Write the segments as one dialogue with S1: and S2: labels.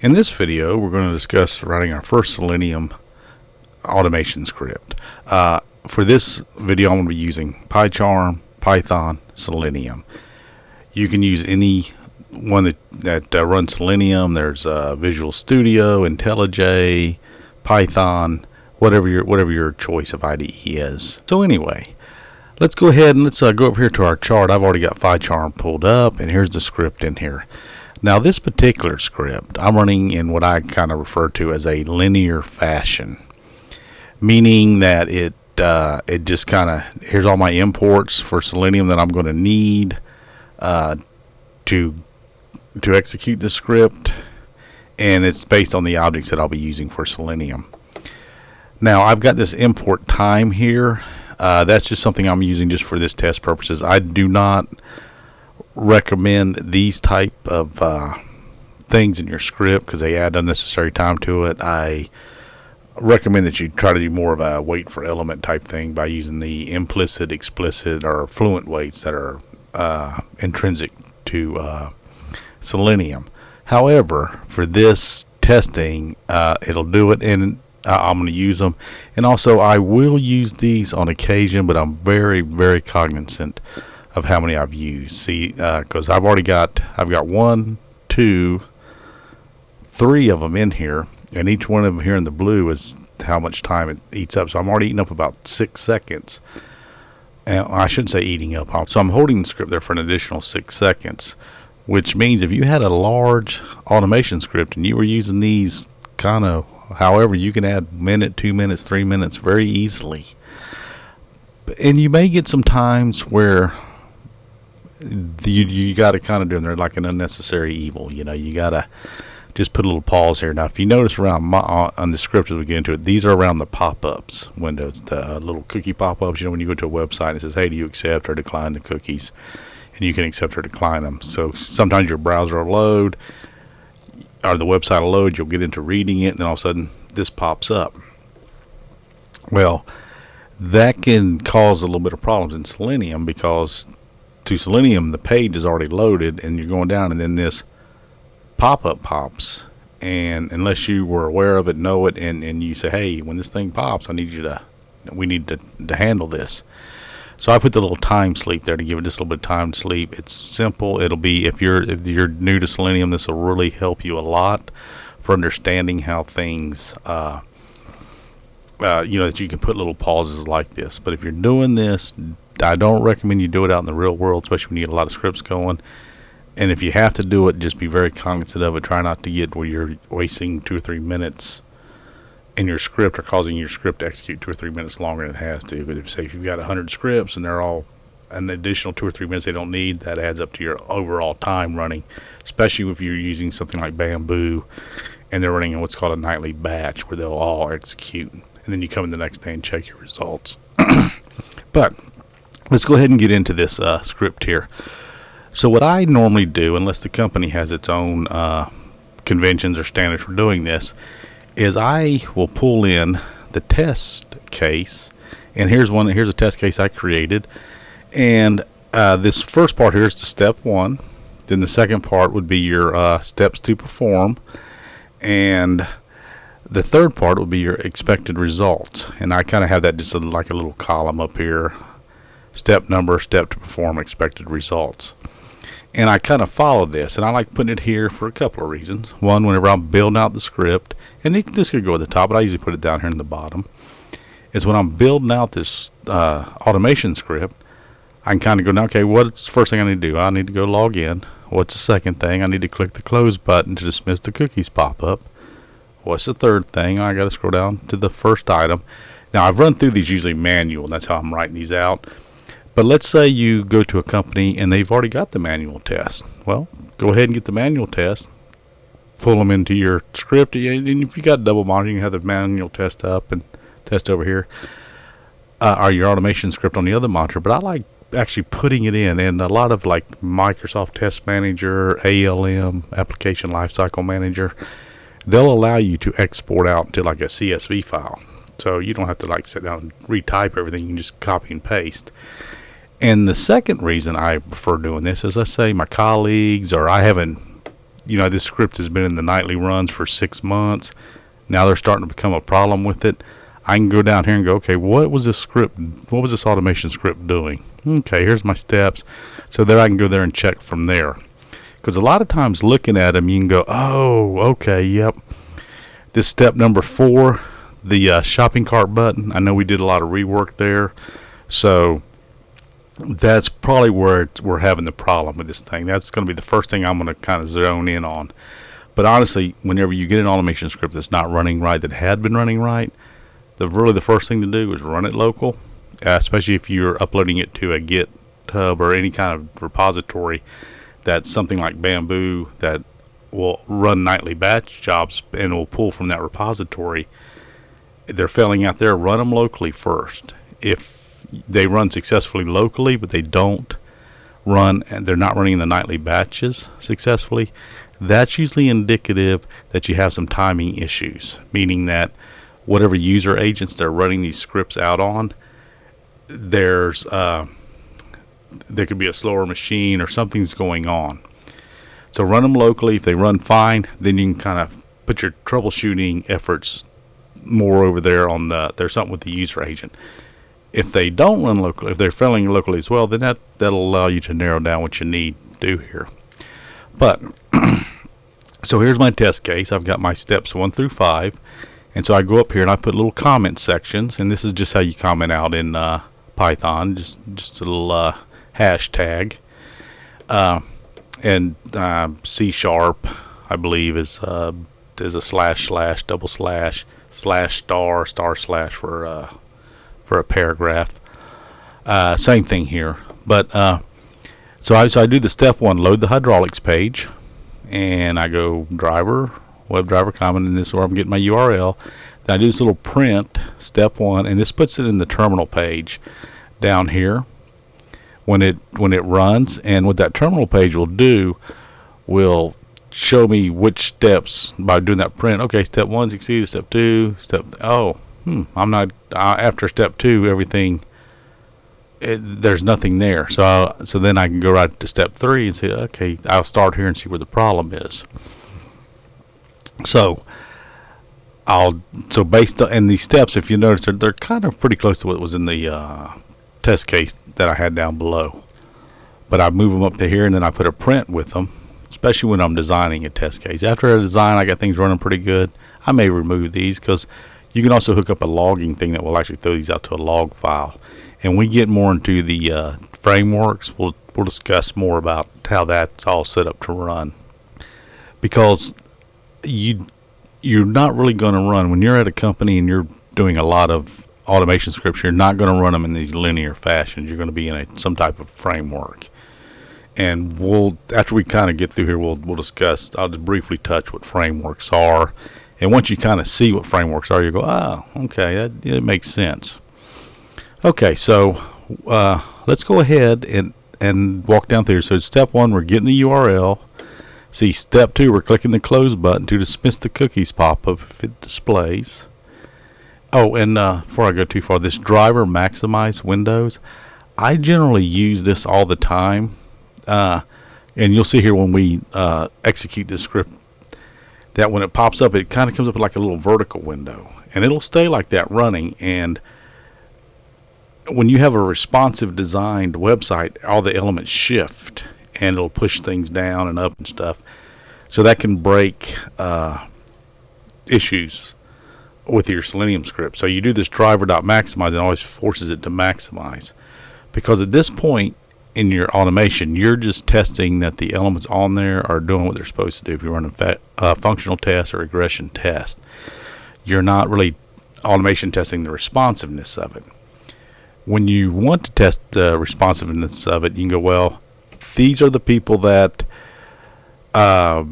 S1: In this video, we're going to discuss writing our first Selenium automation script. For this video, I'm going to be using PyCharm, Python, Selenium. You can use any one that runs Selenium. There's Visual Studio, IntelliJ, Python, whatever your choice of IDE is. So anyway, let's go ahead and let's go over here to our chart. I've already got PyCharm pulled up, and here's the script in here. Now this particular script I'm running in what I kind of refer to as a linear fashion, meaning that it just kind of, here's all my imports for Selenium that I'm going to need to execute the script, and it's based on the objects that I'll be using for Selenium. Now I've got this import time here. That's just something I'm using just for this test purposes. I do not recommend these type of things in your script because they add unnecessary time to it. I recommend that you try to do more of a wait for element type thing by using the implicit, explicit, or fluent waits that are intrinsic to Selenium. However, for this testing, it'll do it, and I'm going to use them. And also, I will use these on occasion, but I'm very, very cognizant of how many I've used. See, because I've got 1, 2, 3 of them in here, and each one of them here in the blue is how much time it eats up. So I'm already eating up about 6 seconds. And I shouldn't say eating up. So I'm holding the script there for an additional 6 seconds, which means if you had a large automation script and you were using these kind of however, you can add minute, 2 minutes, 3 minutes very easily. And you may get some times where you got to kind of do them like an unnecessary evil. You got to just put a little pause here. Now, if you notice around on the script as we get into it, these are around the pop-ups windows, the little cookie pop-ups. When you go to a website and it says, hey, do you accept or decline the cookies? And you can accept or decline them. So sometimes your browser will load or the website will load. You'll get into reading it, and then all of a sudden this pops up. Well, that can cause a little bit of problems in Selenium because to Selenium, the page is already loaded, and you're going down, and then this pop-up pops, and unless you were aware of it, know it, and you say, hey, when this thing pops, we need to handle this. So I put the little time sleep there to give it just a little bit of time to sleep. It's simple. It'll be, if you're new to Selenium, this will really help you a lot for understanding how things that you can put little pauses like this. But if you're doing this, I don't recommend you do it out in the real world, especially when you get a lot of scripts going. And if you have to do it, just be very cognizant of it. Try not to get where you're wasting 2 or 3 minutes in your script or causing your script to execute 2 or 3 minutes longer than it has to. Because if you've got 100 scripts and they're all an additional 2 or 3 minutes they don't need, that adds up to your overall time running, especially if you're using something like Bamboo and they're running in what's called a nightly batch where they'll all execute. And then you come in the next day and check your results. But let's go ahead and get into this script here. So what I normally do, unless the company has its own conventions or standards for doing this, is I will pull in the test case. And here's a test case I created. And this first part here is the step 1. Then the second part would be your steps to perform. And the third part would be your expected results. And I kind of have that just like a little column up here. Step number, step to perform, expected results. And I kind of follow this, and I like putting it here for a couple of reasons. One, whenever I'm building out the script, and this could go at the top, but I usually put it down here in the bottom, is when I'm building out this automation script, I can kind of go, now, okay, what's the first thing I need to do? I need to go log in. What's the second thing? I need to click the close button to dismiss the cookies pop-up. What's the third thing? I got to scroll down to the first item. Now, I've run through these usually manual, and that's how I'm writing these out. But let's say you go to a company and they've already got the manual test. Well, go ahead and get the manual test, pull them into your script. And if you got double monitoring, you have the manual test up and test over here, or your automation script on the other monitor. But I like actually putting it in, and a lot of like Microsoft Test Manager, ALM, Application Lifecycle Manager, they'll allow you to export out to like a CSV file. So you don't have to like sit down and retype everything. You can just copy and paste. And the second reason I prefer doing this is, let's say my colleagues or I haven't this script has been in the nightly runs for 6 months. Now they're starting to become a problem with it. I can go down here and go, okay, what was this automation script doing? Okay, here's my steps. So there I can go there and check from there. Because a lot of times looking at them, you can go, oh, okay, yep. This step number 4, the shopping cart button, I know we did a lot of rework there. So that's probably where we're having the problem with this thing. That's going to be the first thing I'm going to kind of zone in on. But honestly, whenever you get an automation script that's not running right, that had been running right, the first thing to do is run it local, especially if you're uploading it to a GitHub or any kind of repository that's something like Bamboo that will run nightly batch jobs and will pull from that repository. They're failing out there, run them locally first. If they run successfully locally, but they don't run, and they're not running the nightly batches successfully, that's usually indicative that you have some timing issues, meaning that whatever user agents they're running these scripts out on, there could be a slower machine or something's going on. So run them locally. If they run fine, then you can kind of put your troubleshooting efforts more over there on there's something with the user agent. If they don't run locally, if they're failing locally as well, then that'll allow you to narrow down what you need to do here. But so here's my test case. I've got my steps 1 through 5, and so I go up here and I put little comment sections, and this is just how you comment out in Python, just a little hashtag, and C#, I believe, is a // double slash star / for a paragraph. Same thing here, but so I do the step 1, load the hydraulics page, and I go WebDriver comment, and this is where I'm getting my URL. Then I do this little print step 1, and this puts it in the terminal page down here when it runs. And what that terminal page will do will show me which steps by doing that print. Okay, step 1 succeeded, step 2, I'm not after step 2, everything. There's nothing there, so then I can go right to step 3 and say, okay, I'll start here and see where the problem is. So based on these steps, if you notice, they're kind of pretty close to what was in the test case that I had down below. But I move them up to here, and then I put a print with them, especially when I'm designing a test case. After I design, I got things running pretty good. I may remove these because you can also hook up a logging thing that will actually throw these out to a log file. And we get more into the frameworks, we'll discuss more about how that's all set up to run. Because you're not really going to run, when you're at a company and you're doing a lot of automation scripts, you're not going to run them in these linear fashions. You're going to be in some type of framework. And after we kind of get through here, we'll discuss, I'll just briefly touch what frameworks are. And once you kind of see what frameworks are, you go, oh, okay, it makes sense. Okay, so let's go ahead and walk down through. So step 1, we're getting the URL. See, step 2, we're clicking the close button to dismiss the cookies pop-up if it displays. Oh, and before I go too far, this driver maximize windows, I generally use this all the time. And you'll see here when we execute this script that when it pops up, it kind of comes up with like a little vertical window. And it'll stay like that running. And when you have a responsive designed website, all the elements shift and it'll push things down and up and stuff. So that can break issues with your Selenium script. So you do this driver.maximize and it always forces it to maximize. Because at this point in your automation, you're just testing that the elements on there are doing what they're supposed to do. If you're running functional tests or regression tests, you're not really automation testing the responsiveness of it. When you want to test the responsiveness of it, you can go, well, these are the people that are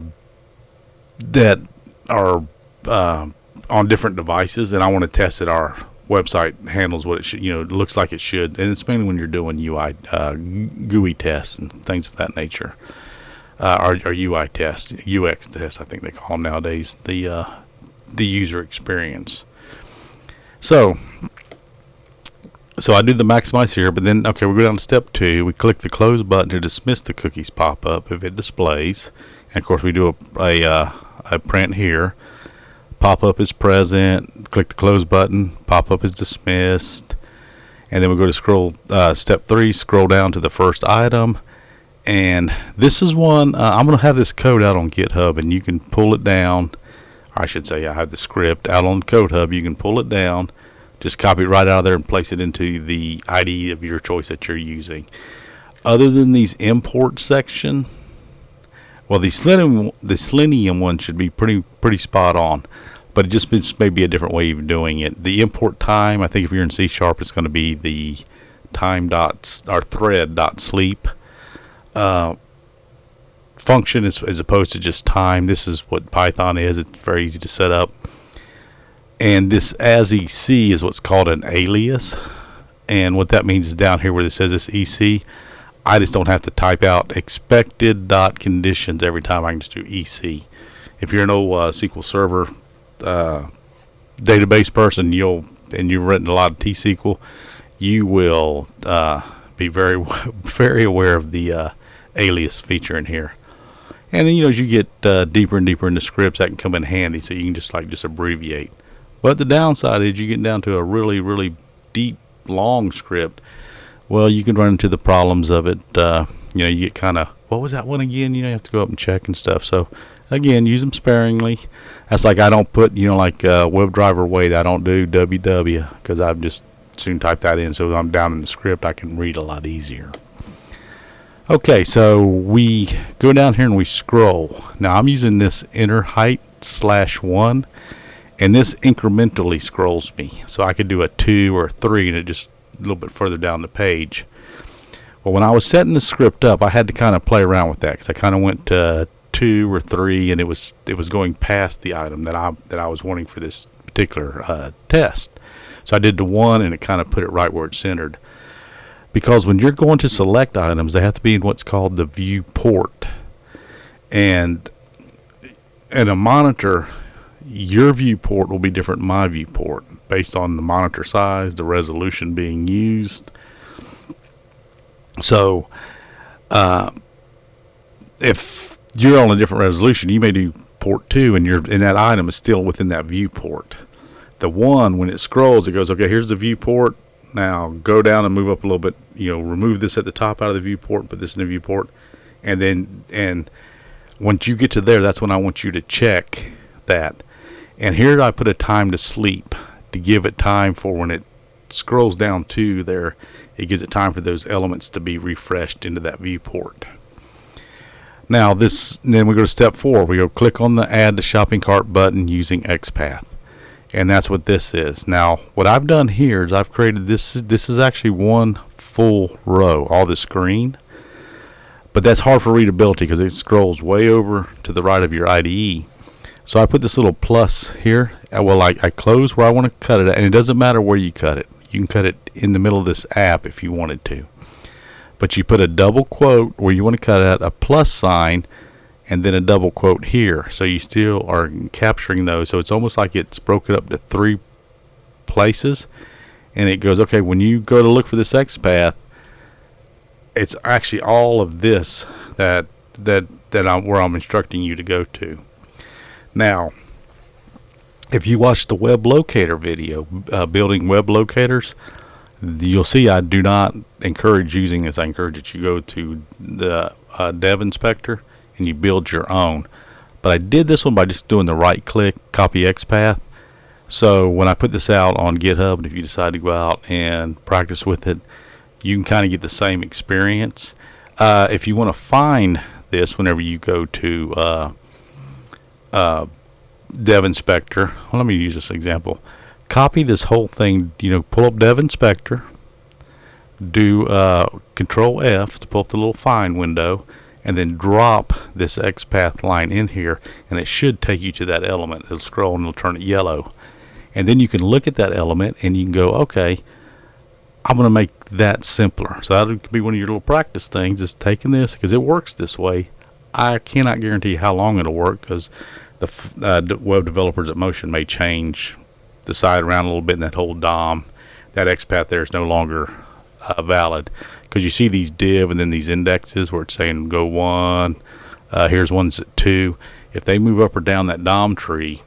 S1: on different devices, and I want to test that our website handles what it should, it looks like it should. And it's mainly when you're doing UI, GUI tests and things of that nature, or UI tests, UX tests, I think they call them nowadays, the user experience. So So I do the maximize here, but then, okay, we go down to step 2. We click the close button to dismiss the cookies pop-up if it displays. And, of course, we do a print here. Pop-up is present. Click the close button. Pop-up is dismissed. And then we go to step 3, scroll down to the first item. And this is one, I'm going to have this code out on GitHub, and you can pull it down. I should say I have the script out on Code Hub. You can pull it down. Just copy it right out of there and place it into the IDE of your choice that you're using. Other than these import section, well, the Selenium one should be pretty spot on, but it's maybe a different way of doing it. The import time, I think if you're in C#, it's going to be the time dots or thread dot sleep function as opposed to just time. This is what Python is. It's very easy to set up. And this as EC is what's called an alias. And what that means is down here where it says this EC, I just don't have to type out expected dot conditions every time. I can just do EC. If you're an old SQL Server database person, and you've written a lot of T-SQL, you will be very very aware of the alias feature in here. And then, as you get deeper and deeper into scripts, that can come in handy, so you can just abbreviate. But the downside is you get down to a really, really deep, long script. Well, you can run into the problems of it. You get kind of, what was that one again? You have to go up and check and stuff. So, again, use them sparingly. That's like I don't put, WebDriver wait. I don't do WW because I've just soon type that in. So I'm down in the script, I can read a lot easier. Okay, so we go down here and we scroll. Now, I'm using this inner height /1. And this incrementally scrolls me. So I could do a 2 or a 3 and it just a little bit further down the page. Well, when I was setting the script up, I had to kind of play around with that because I kind of went to 2 or 3 and it was going past the item that I was wanting for this particular test. So I did the 1 and it kind of put it right where it's centered. Because when you're going to select items, they have to be in what's called the viewport. And in a monitor, your viewport will be different than my viewport based on the monitor size, the resolution being used. So if you're on a different resolution, you may do port 2 and that item is still within that viewport. The 1, when it scrolls, it goes, okay, here's the viewport. Now go down and move up a little bit, remove this at the top out of the viewport and put this in the viewport. And once you get to there, that's when I want you to check that. And here I put a time to sleep to give it time for when it scrolls down to there, it gives it time for those elements to be refreshed into that viewport. Now then we go to step 4. We go click on the add to shopping cart button using XPath. And that's what this is. Now what I've done here is I've created this is actually one full row, all this screen. But that's hard for readability because it scrolls way over to the right of your IDE. So I put this little plus here. Well, I close where I want to cut it at, and it doesn't matter where you cut it. You can cut it in the middle of this app if you wanted to. But you put a double quote where you want to cut it at, a plus sign, and then a double quote here. So you still are capturing those. So it's almost like it's broken up to 3 places. And it goes, okay, when you go to look for this XPath, it's actually all of this where I'm instructing you to go to. Now, if you watch the web locator video, building web locators, you'll see I do not encourage using this. I encourage that you go to the dev inspector and you build your own. But I did this one by just doing the right click, copy XPath. So when I put this out on GitHub, and if you decide to go out and practice with it, you can kind of get the same experience. If you want to find this whenever you go to Dev Inspector, well, let me use this example. Copy this whole thing, pull up Dev Inspector, do Control F to pull up the little find window, and then drop this XPath line in here, and it should take you to that element. It'll scroll and it'll turn it yellow. And then you can look at that element and you can go, okay, I'm going to make that simpler. So that could be one of your little practice things, is taking this, because it works this way. I cannot guarantee how long it'll work, because the web developers at Motion may change the site around a little bit in that whole DOM. that XPath there is no longer valid, because you see these div and then these indexes where it's saying go 1, here's one's at 2. If they move up or down that DOM tree,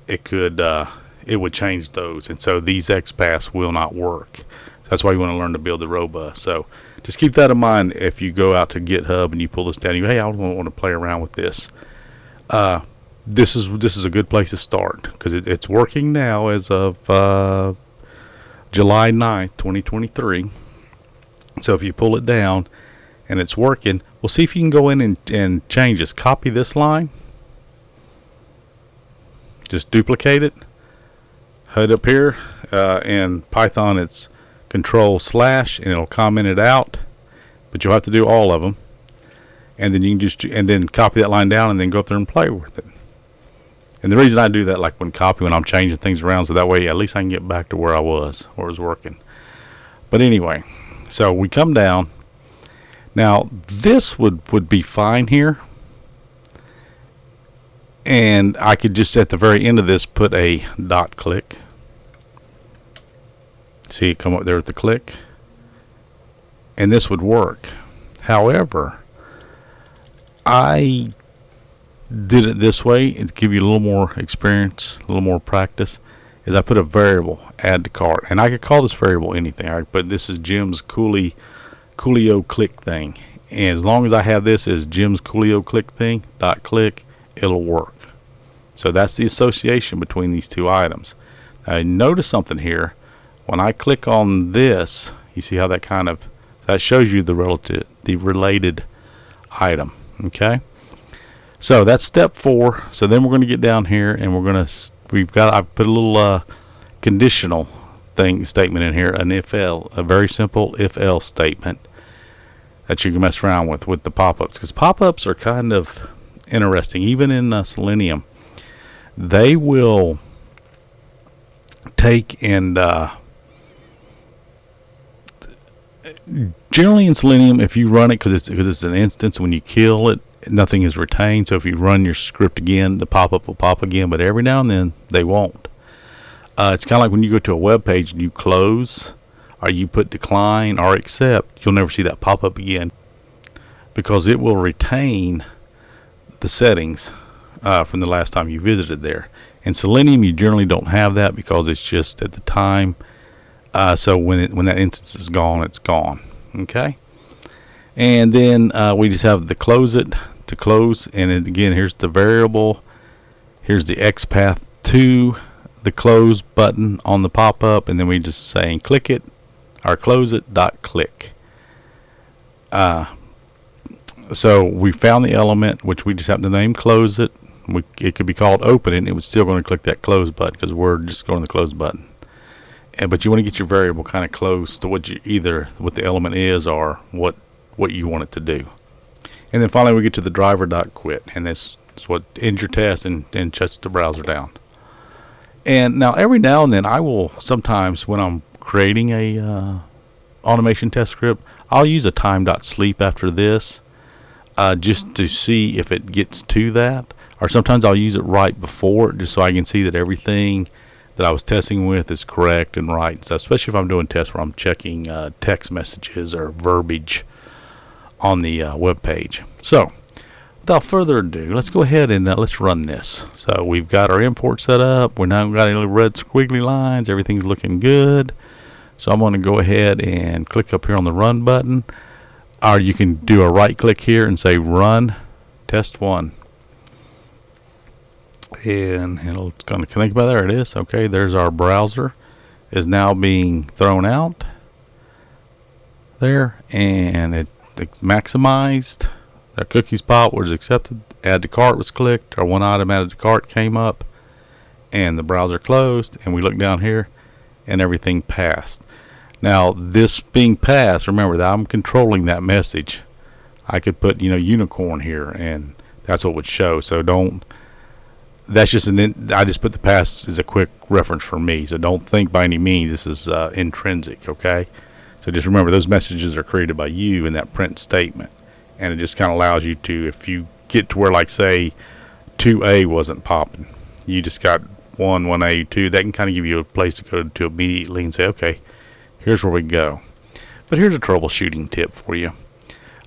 S1: it would change those, and so these XPaths will not work. So that's why you want to learn to build the robust. So just keep that in mind if you go out to GitHub and you pull this down. You go, hey, I want to play around with this. This is a good place to start, because it's working now as of July 9th, 2023. So if you pull it down and it's working, we'll see if you can go in and change this. Copy this line, just duplicate it, HUD up here. In Python it's Control/ and it'll comment it out, but you'll have to do all of them, and then you can then copy that line down and then go up there and play with it. And the reason I do that, like when I'm changing things around, so that way at least I can get back to where I was working. But anyway, so we come down. Now this would be fine here, and I could just at the very end of this put a dot click. See it come up there at the click, and this would work. However, I did it this way and to give you a little more experience, a little more practice, is I put a variable, add to cart, and I could call this variable anything. But this is Jim's Coolio click thing, and as long as I have this as Jim's Coolio click thing dot click, it'll work. So that's the association between these two items. Now notice something here. When I click on this, you see how that shows you the related item. Okay. So that's step 4. So then we're going to get down here, and I put a little conditional statement in here, an if-else, a very simple if-else statement that you can mess around with the pop-ups, because pop-ups are kind of interesting. Even in Selenium, they will take and generally in Selenium, if you run it, because it's an instance, when you kill it, nothing is retained. So if you run your script again, the pop-up will pop again, but every now and then they won't. It's kind of like when you go to a web page and you close, or you put decline or accept, you'll never see that pop up again, because it will retain the settings from the last time you visited there. In Selenium, you generally don't have that, because it's just at the time. So when that instance is gone, it's gone. Okay. And then we just have the close it to close, and again, here's the variable, here's the XPath to the close button on the pop-up, and then we just saying click it or close it dot click. So we found the element, which we just happen to name close it. It could be called open it, and it was still going to click that close button, because we're just going to the close button. But you want to get your variable kind of close to what the element is, or what you want it to do. And then finally we get to the driver.quit, and this is what ends your test and shuts the browser down. And now every now and then I will sometimes, when I'm creating a automation test script, I'll use a time.sleep after this, just to see if it gets to that. Or sometimes I'll use it right before, just so I can see that everything that I was testing with is correct and right. So especially if I'm doing tests where I'm checking text messages or verbiage on the web page. So without further ado, let's go ahead and let's run this. So we've got our import set up. We're not got any red squiggly lines. Everything's looking good. So I'm going to go ahead and click up here on the run button, or you can do a right click here and say run test 1. And it's going to connect by there. It is. Okay, there's our browser is now being thrown out there, and it's maximized. The cookies pop was accepted, add to cart was clicked, or one item added to cart came up, and the browser closed, and we look down here and everything passed. Now this being passed, remember that I'm controlling that message. I could put unicorn here, and that's what would show. So that's just I just put the pass as a quick reference for me, so don't think by any means this is intrinsic. Okay, so just remember those messages are created by you in that print statement, and it just kind of allows you to, if you get to where, like, say 2A wasn't popping, you just got 1, 1A, 2, that can kind of give you a place to go to immediately and say, okay, here's where we go. But here's a troubleshooting tip for you.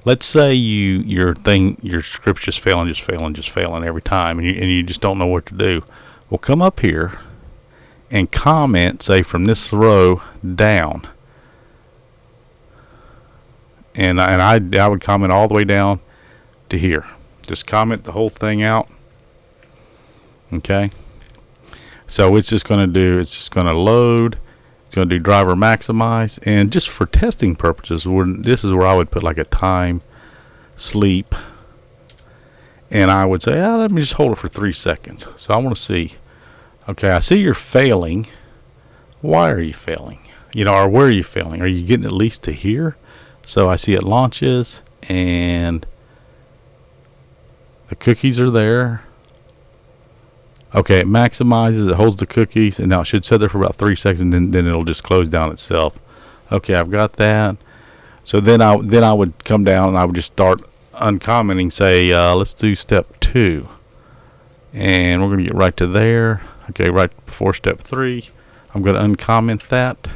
S1: Let's say your script's just failing every time, and you just don't know what to do. Well, come up here and comment, say, from this row down. And I would comment all the way down to here. Just comment the whole thing out. Okay. So it's just going to load. It's going to do driver maximize. And just for testing purposes, this is where I would put like a time sleep. And I would say, let me just hold it for 3 seconds. So I want to see. Okay, I see you're failing. Why are you failing? Or where are you failing? Are you getting at least to here? So I see it launches and the cookies are there. Okay, it maximizes, it holds the cookies, and now it should sit there for about 3 seconds, and then it'll just close down itself. Okay, I've got that. So then I would come down and I would just start uncommenting, say, let's do step 2. And we're going to get right to there. Okay, right before step 3. I'm going to uncomment that.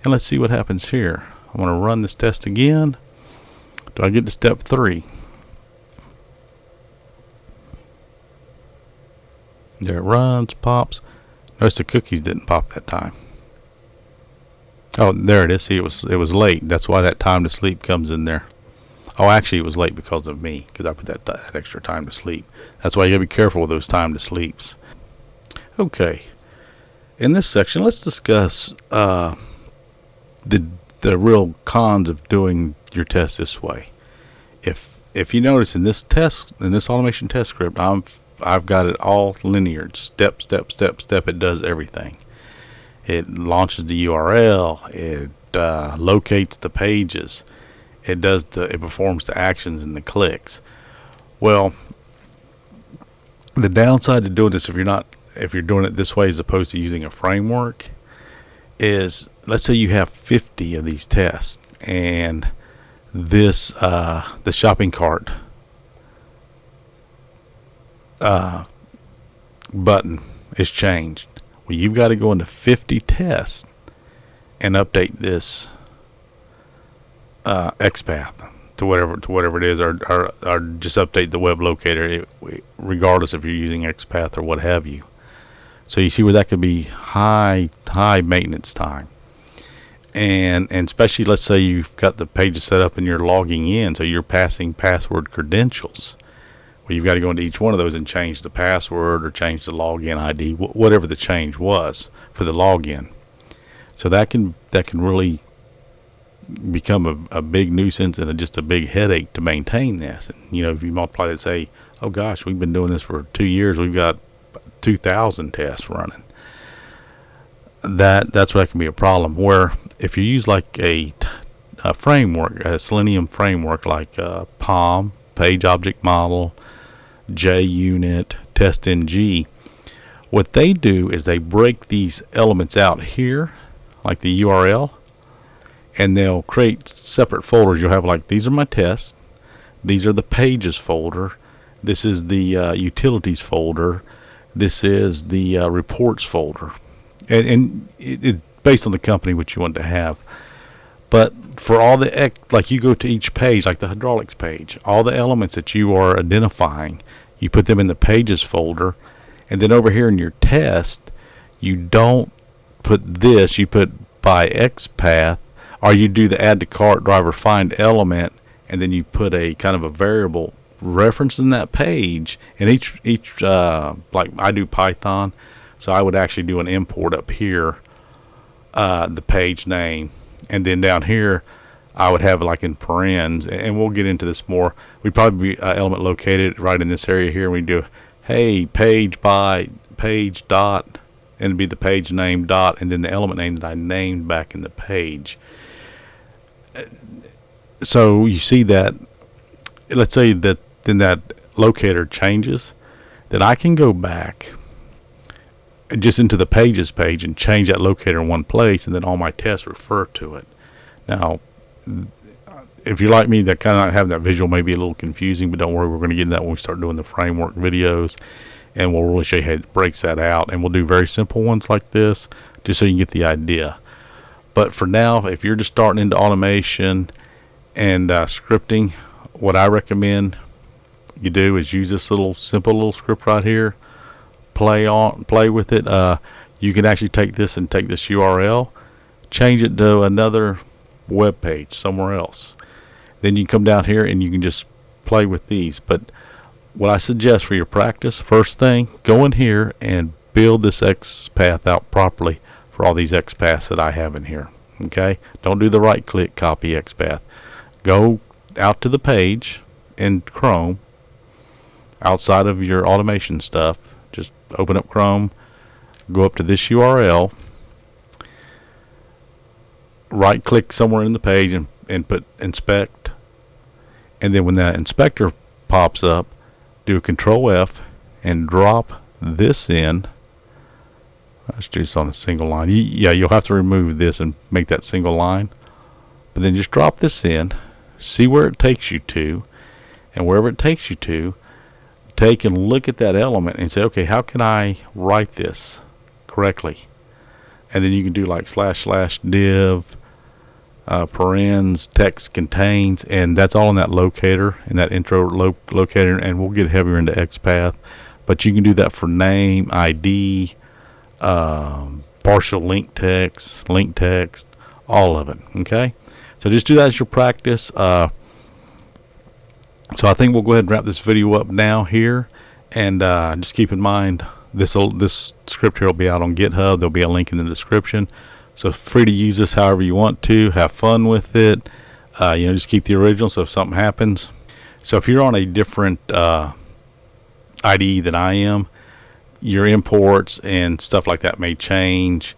S1: And let's see what happens here. I'm going to run this test again. Do I get to step 3? There it runs, pops. Notice the cookies didn't pop that time. Oh, there it is. See, it was late. That's why that time to sleep comes in there. Oh, actually, it was late because of me, because I put that extra time to sleep. That's why you gotta be careful with those time to sleeps. Okay. In this section, let's discuss the real cons of doing your test this way. If you notice in this automation test script, I've got it all linear. Step. It does everything. It launches the URL. It locates the pages. It performs the actions and the clicks. Well, the downside to doing this, if you're doing it this way as opposed to using a framework, is let's say you have 50 of these tests, and the shopping cart button is changed. Well, you've got to go into 50 tests and update this XPath to whatever it is, or just update the web locator, regardless if you're using XPath or what have you. So you see where that could be high maintenance time, and especially let's say you've got the pages set up and you're logging in, so you're passing password credentials. Well, you've got to go into each one of those and change the password or change the login ID, whatever the change was for the login. So that can really become a big nuisance and just a big headache to maintain this. And if you multiply that, say, oh gosh, we've been doing this for 2 years, we've got 2,000 tests running. That's where that can be a problem. Where if you use like a framework, a Selenium framework like POM, Page Object Model, JUnit, TestNG, what they do is they break these elements out here, like the URL, and they'll create separate folders. You'll have like, these are my tests, these are the pages folder, this is the utilities folder, this is the reports folder, and it's based on the company which you want to have. But for all like you go to each page, like the hydraulics page, all the elements that you are identifying, you put them in the pages folder, and then over here in your test, you don't put this, you put by XPath, or you do the add to cart driver find element, and then you put a kind of a variable referencing that page, and each like I do Python, so I would actually do an import up here, the page name. And then down here, I would have like in parens, and we'll get into this more. We'd probably be element located right in this area here. We do, hey, page by page dot, and it'd be the page name dot, and then the element name that I named back in the page. So you see that, let's say that then that locator changes, then I can go back just into the pages page and change that locator in one place, and then all my tests refer to it. Now, if you're like me, that kind of having that visual may be a little confusing, but don't worry, we're going to get into that when we start doing the framework videos. and we'll really show you how it breaks that out, and we'll do very simple ones like this just so you can get the idea. But for now, if you're just starting into automation and scripting, what I recommend you do is use this simple little script right here. Play with it. You can actually take this URL, change it to another web page somewhere else. Then you can come down here and you can just play with these. But what I suggest for your practice, first thing, go in here and build this XPath out properly for all these XPaths that I have in here. Okay, don't do the right click copy XPath. Go out to the page in Chrome, outside of your automation stuff. Just open up Chrome, go up to this URL, right click somewhere in the page and put inspect, and then when that inspector pops up, do a Control F and drop this in. Let's do this on a single line. You'll have to remove this and make that single line, but then just drop this in, see where it takes you to, and wherever it takes you to, take and look at that element and say, okay, how can I write this correctly? And then you can do like / div parens text contains, and that's all in that locator, in that intro locator, and we'll get heavier into XPath. But you can do that for name, ID, partial link text, all of it. Okay, so just do that as your practice. So I think we'll go ahead and wrap this video up now here, and just keep in mind this script here will be out on GitHub. There'll be a link in the description, so free to use this however you want to. Have fun with it. Just keep the original, so if something happens. So if you're on a different IDE than I am, your imports and stuff like that may change,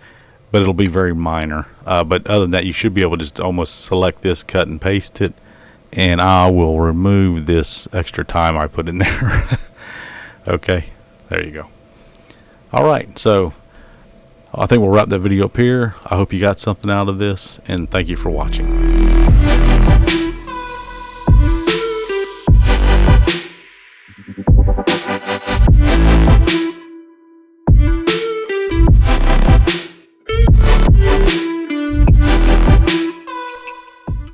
S1: but it'll be very minor. But other than that, you should be able to just almost select this, cut and paste it, and I will remove this extra time I put in there. Okay, there you go. All right, so I think we'll wrap that video up here. I hope you got something out of this, and thank you for watching.